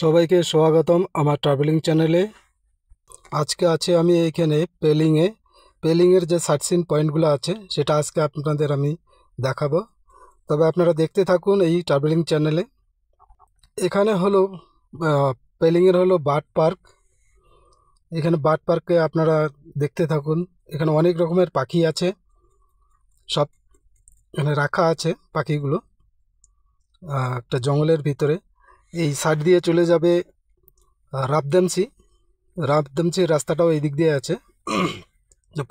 সবাইকে স্বাগতম আমার ট্রাভেলিং চ্যানেলে। আজকে আছে আমি এইখানে পেলিংয়ের যে সাইট সিন পয়েন্টগুলো আছে সেটা আজকে আপনাদের আমি দেখাবো। তবে আপনারা দেখতে থাকুন এই ট্রাভেলিং চ্যানেলে। এখানে হলো পেলিংয়ের হলো বার্ড পার্ক। এখানে বার্ড পার্কে আপনারা দেখতে থাকুন। এখানে অনেক রকমের পাখি আছে, সব এখানে রাখা আছে পাখিগুলো একটা জঙ্গলের ভিতরে। এই সাইড দিয়ে চলে যাবে রাবদামসির রাস্তাটাও এই দিক দিয়ে আছে।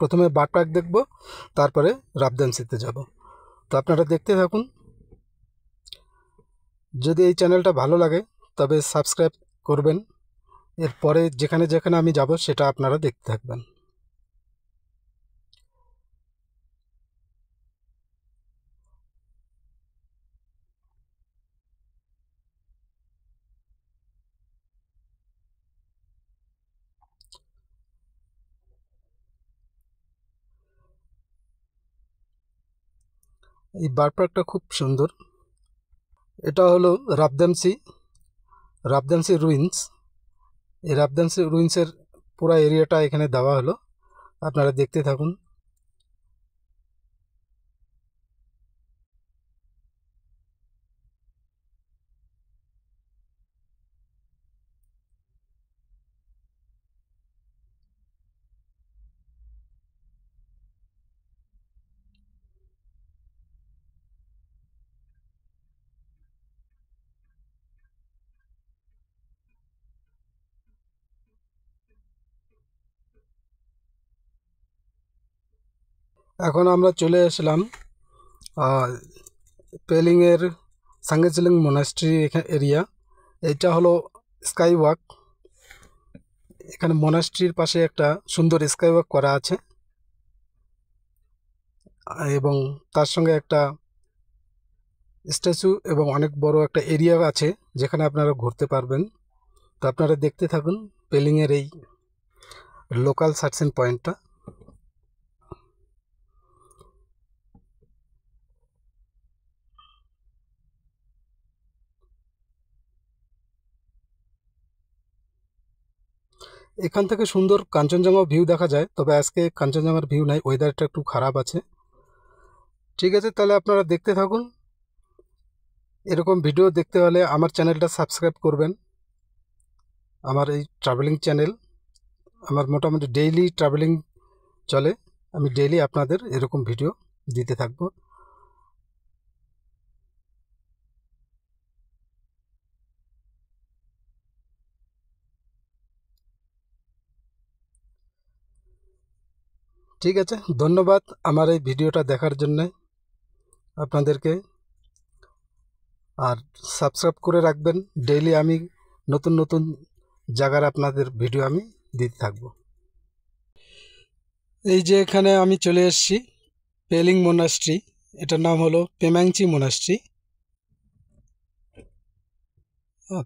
প্রথমে বার্ড পার্ক দেখব, তারপরে রাবদামসিতে যাব। তো আপনারা দেখতে থাকুন। যদি এই চ্যানেলটা ভালো লাগে তবে সাবস্ক্রাইব করবেন। এরপরে যেখানে যেখানে আমি যাব সেটা আপনারা দেখতে থাকবেন। এই বার্ড পার্কটা খুব সুন্দর। এটা হলো রাবদামসি রুইন্স। এই রাবদামসি রুইন্সের পুরো এরিয়াটা এখানে দেওয়া হলো, আপনারা দেখতে থাকুন। এখন আমরা চলে আসলাম পেলিংয়ের সাঙ্গেচিলিং মোনাস্ট্রি এরিয়া। এটা হলো স্কাই ওয়াক। এখানে মোনাস্ট্রির পাশে একটা সুন্দর স্কাই ওয়াক করা আছে এবং তার সঙ্গে একটা স্ট্যাচু এবং অনেক বড় একটা এরিয়া আছে যেখানে আপনারা ঘুরতে পারবেন। তো আপনারা দেখতে থাকুন পেলিংয়ের এই লোকাল সাইট সিন পয়েন্টটা। এখান থেকে সুন্দর কাঞ্চনজঙ্ঘা ভিউ দেখা যায়, তবে আজকে কাঞ্চনজঙ্ঘার ভিউ নাই, ওয়েদারটা একটু খারাপ আছে। ঠিক আছে, তাহলে আপনারা দেখতে থাকুন। এরকম ভিডিও দেখতে হলে আমার চ্যানেলটা সাবস্ক্রাইব করবেন। আমার এই ট্রাভেলিং চ্যানেল, আমার মোটামুটি ডেইলি ট্রাভেলিং চলে। আমি ডেইলি আপনাদের এরকম ভিডিও দিতে থাকব। ঠিক আছে, ধন্যবাদ আমার এই ভিডিওটা দেখার জন্য আপনাদেরকে। আর সাবস্ক্রাইব করে রাখবেন, ডেইলি আমি নতুন নতুন জায়গার আপনাদের ভিডিও আমি দিতে থাকব। এই যে এখানে আমি চলে এসেছি পেলিং মোনাস্ট্রি। এটার নাম হলো পেমাংচি মোনাস্ট্রি।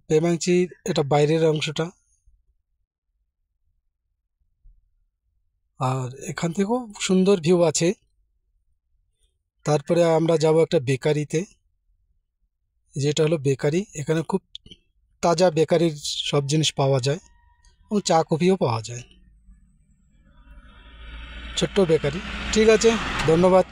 পেমাংচি এটা বাইরের অংশটা। আর এখান থেকেও সুন্দর ভিউ আছে। তারপরে আমরা যাব একটা বেকারিতে, যেটা হলো বেকারি। এখানে খুব তাজা বেকারির সব জিনিস পাওয়া যায় এবং চা কফিও পাওয়া যায়, ছোট্ট বেকারি। ঠিক আছে, ধন্যবাদ।